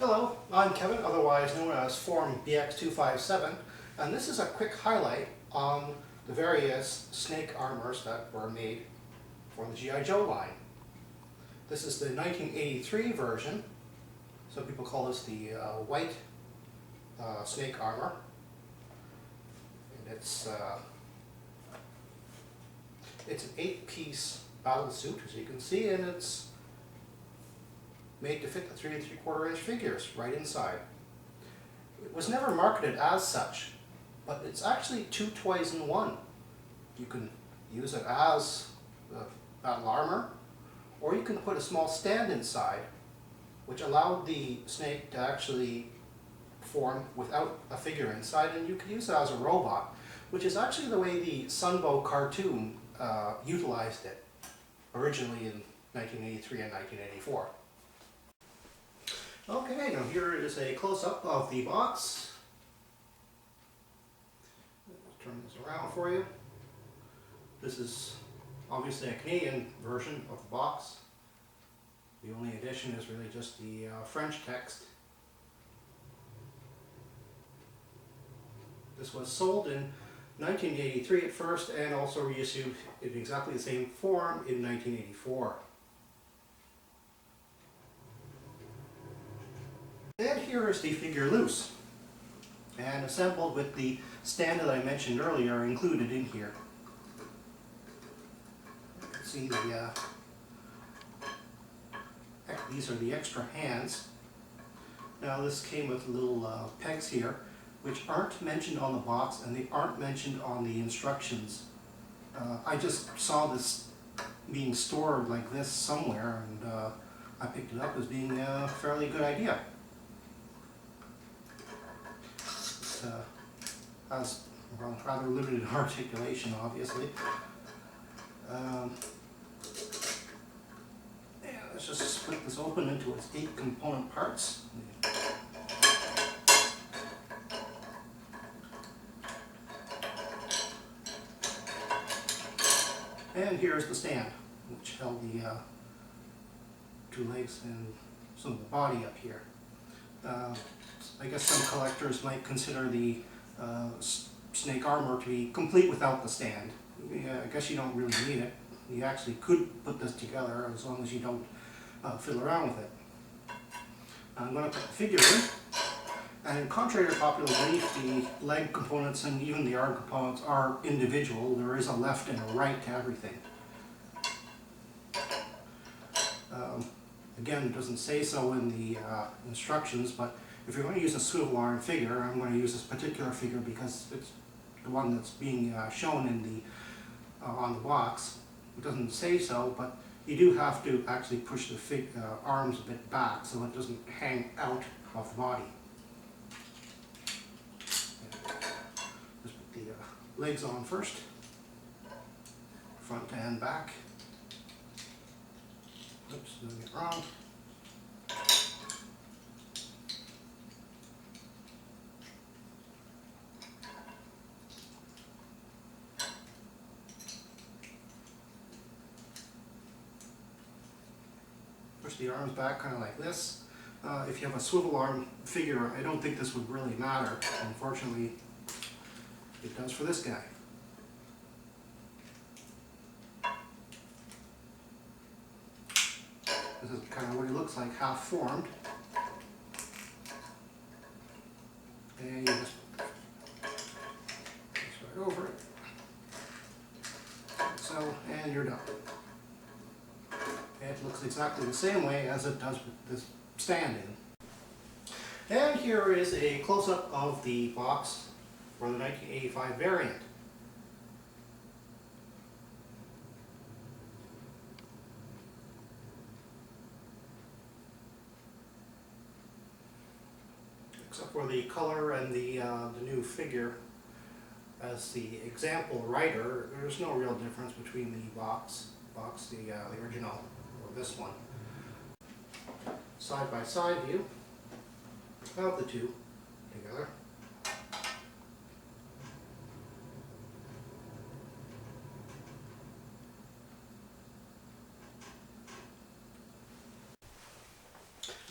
Hello, I'm Kevin, otherwise known as Form BX257, and this is a quick highlight on the various snake armors that were made for the G.I. Joe line. This is the 1983 version. Some people call this the white snake armor. And it's an 8-piece battle suit, as you can see, and it's made to fit the 3 3/4 inch figures right inside. It was never marketed as such, but it's actually 2 toys in one. You can use it as the battle armor, or you can put a small stand inside, which allowed the snake to actually form without a figure inside, and you could use it as a robot, which is actually the way the Sunbow cartoon utilized it originally in 1983 and 1984. Okay, now here is a close-up of the box. I'll turn this around for you. This is obviously a Canadian version of the box. The only addition is really just the French text. This was sold in 1983 at first, and also reissued in exactly the same form in 1984. And here is the figure loose, and assembled with the stand that I mentioned earlier included in here. You can see these are the extra hands. Now this came with little pegs here, which aren't mentioned on the box, and they aren't mentioned on the instructions. I just saw this being stored like this somewhere, and I picked it up as being a fairly good idea. Has rather limited articulation, obviously. And let's just split this open into its 8 component parts. And here's the stand, which held the 2 legs and some of the body up here. I guess some collectors might consider the snake armor to be complete without the stand. I guess you don't really need it. You actually could put this together as long as you don't fiddle around with it. I'm going to put the figure in, and contrary to popular belief, the leg components and even the arm components are individual. There is a left and a right to everything. Again, it doesn't say so in the instructions, but if you're going to use a swivel arm figure, I'm going to use this particular figure because it's the one that's being shown in the on the box. It doesn't say so, but you do have to actually push the arms a bit back so it doesn't hang out of the body. Just put the legs on first, front and back. Oops, doing it wrong. Push the arms back kind of like this. If you have a swivel arm figure, I don't think this would really matter. Unfortunately, it does for this guy. This is kind of what he looks like, half formed. And you just right over it. Like so, and you're done. It looks exactly the same way as it does with this stand in. And here is a close-up of the box for the 1985 variant. Except for the color and the new figure as the example rider, there's no real difference between the the original, or this one. Side-by-side view of the two together.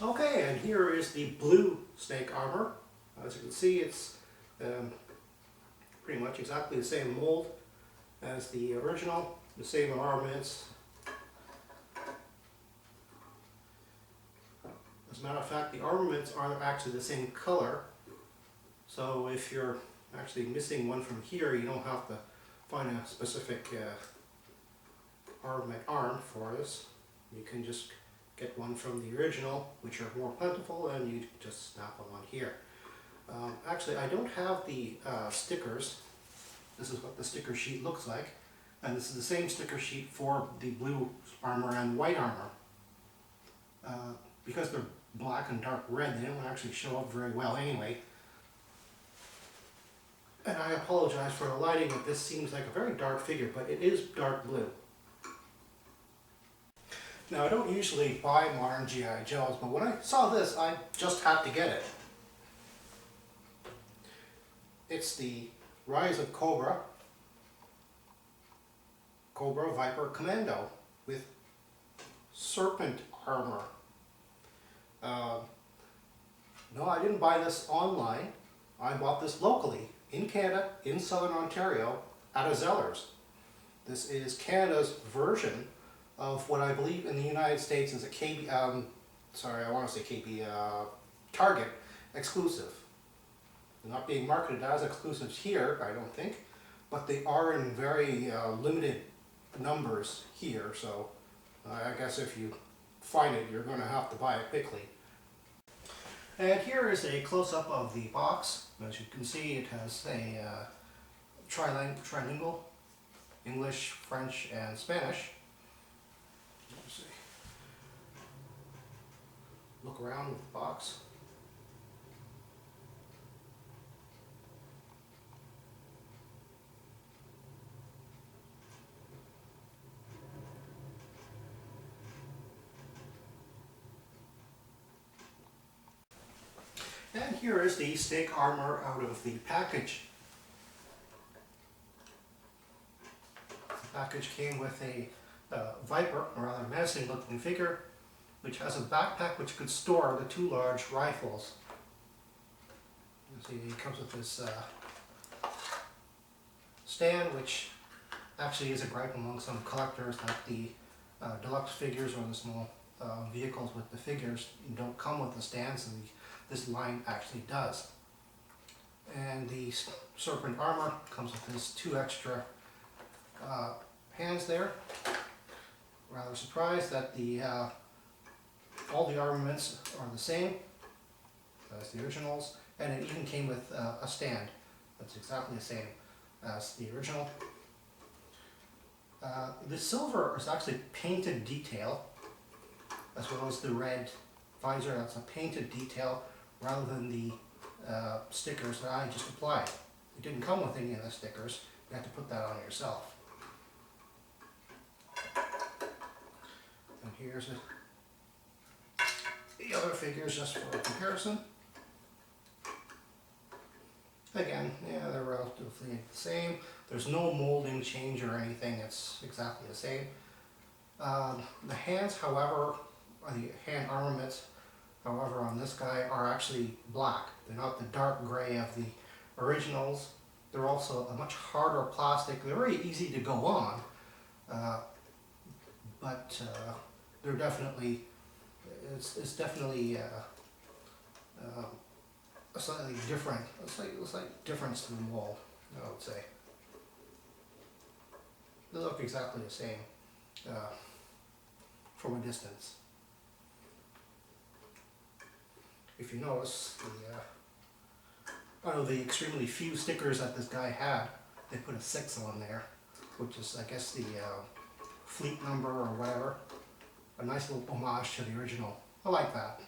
Okay, and here is the blue snake armor. As you can see, it's pretty much exactly the same mold as the original, the same armaments. As a matter of fact, the armaments are actually the same color, so if you're actually missing one from here, you don't have to find a specific armament arm for this. You can just get one from the original, which are more plentiful, and you just snap them on here. Actually, I don't have the stickers. This is what the sticker sheet looks like, and this is the same sticker sheet for the blue armor and white armor. Because they're black and dark red, they don't actually show up very well anyway. And I apologize for the lighting, but this seems like a very dark figure, but it is dark blue. Now, I don't usually buy modern G.I. Joes, but when I saw this, I just had to get it. It's the Rise of Cobra, Viper Commando with Serpent Armor. No, I didn't buy this online. I bought this locally in Canada, in Southern Ontario, at a Zellers. This is Canada's version of what I believe in the United States is a Target exclusive. They're not being marketed as exclusives here, I don't think, but they are in very limited numbers here, so I guess if you find it, you're going to have to buy it quickly. And here is a close-up of the box. As you can see, it has a trilingual, English, French, and Spanish. Let's see. Look around with the box. And here is the snake armor out of the package. The package came with a Viper, a rather menacing looking figure, which has a backpack which could store the two large rifles. You see, it comes with this stand, which actually is a gripe among some collectors that the deluxe figures or the small vehicles with the figures don't come with the stands, and this line actually does. And the Serpent Armor comes with these two extra hands there. Rather surprised that all the armaments are the same as the originals, and it even came with a stand that's exactly the same as the original. The silver is actually painted detail, as well as the red visor. That's a painted detail rather than the stickers that I just applied. It didn't come with any of the stickers. You have to put that on yourself. And here's the other figures just for comparison. Again, yeah, they're relatively the same. There's no molding change or anything. It's exactly the same. The hands, however, the hand armaments, however, on this guy are actually black. They're not the dark gray of the originals. They're also a much harder plastic. They're very easy to go on, but they're definitely, it's definitely a slightly different, a slight difference to the mold, I would say. They look exactly the same from a distance. If you notice, out of the extremely few stickers that this guy had, they put a 6 on there, which is, I guess, the fleet number or whatever. A nice little homage to the original. I like that.